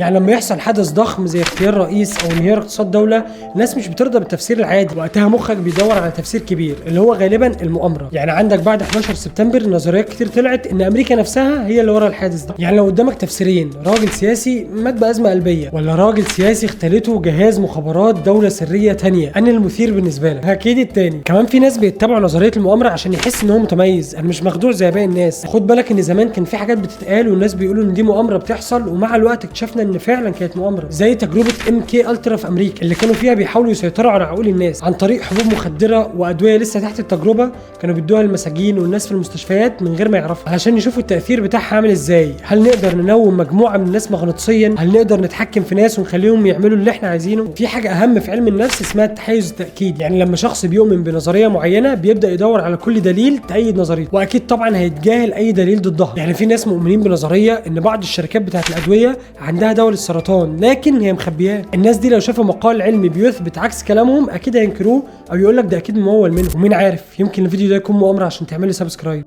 يعني لما يحصل حدث ضخم زي اغتيال رئيس او انهيار اقتصاد دوله، الناس مش بترضى بالتفسير العادي، وقتها مخك بيدور على تفسير كبير اللي هو غالبا المؤامره. يعني عندك بعد 11 سبتمبر نظريات كتير طلعت ان امريكا نفسها هي اللي ورا الحادث ده. يعني لو قدامك تفسيرين، راجل سياسي مات بازمه قلبيه، ولا راجل سياسي اختلته جهاز مخابرات دوله سريه تانية، ان المثير بالنسبه لك؟ اكيد التاني. كمان في ناس بيتبعوا نظريه المؤامره عشان يحس ان هو متميز، انا مش مخدوع زي باقي الناس. خد بالك ان زمان كان في حاجات بتتقال والناس بيقولوا ان دي مؤامره بتحصل، ومع الوقت اكتشفنا ان فعلا كانت مؤامره، زي تجربه MK الترا في امريكا اللي كانوا فيها بيحاولوا يسيطروا على عقول الناس عن طريق حبوب مخدره وادويه لسه تحت التجربه، كانوا بيدوها للمساجين والناس في المستشفيات من غير ما يعرفوا، علشان يشوفوا التاثير بتاعها عامل ازاي. هل نقدر ننوم مجموعه من الناس مغناطيسيا؟ هل نقدر نتحكم في ناس ونخليهم يعملوا اللي احنا عايزينه؟ في حاجه اهم في علم النفس اسمها التحيز التاكيدي. يعني لما شخص بيؤمن بنظريه معينه بيبدا يدور على كل دليل تأيد نظريته، واكيد طبعا هيتجاهل اي دليل ضدها. يعني في ناس مؤمنين بنظريه ان بعض الشركات بتاعت الادويه عندها دواء للسرطان لكن هي مخبياه. الناس دي لو شافوا مقال علمي بيثبت عكس كلامهم اكيد هينكروه او يقول لك ده اكيد ممول منه. ومين عارف، يمكن الفيديو ده يكون مؤامره عشان تعمل لي سبسكرايب.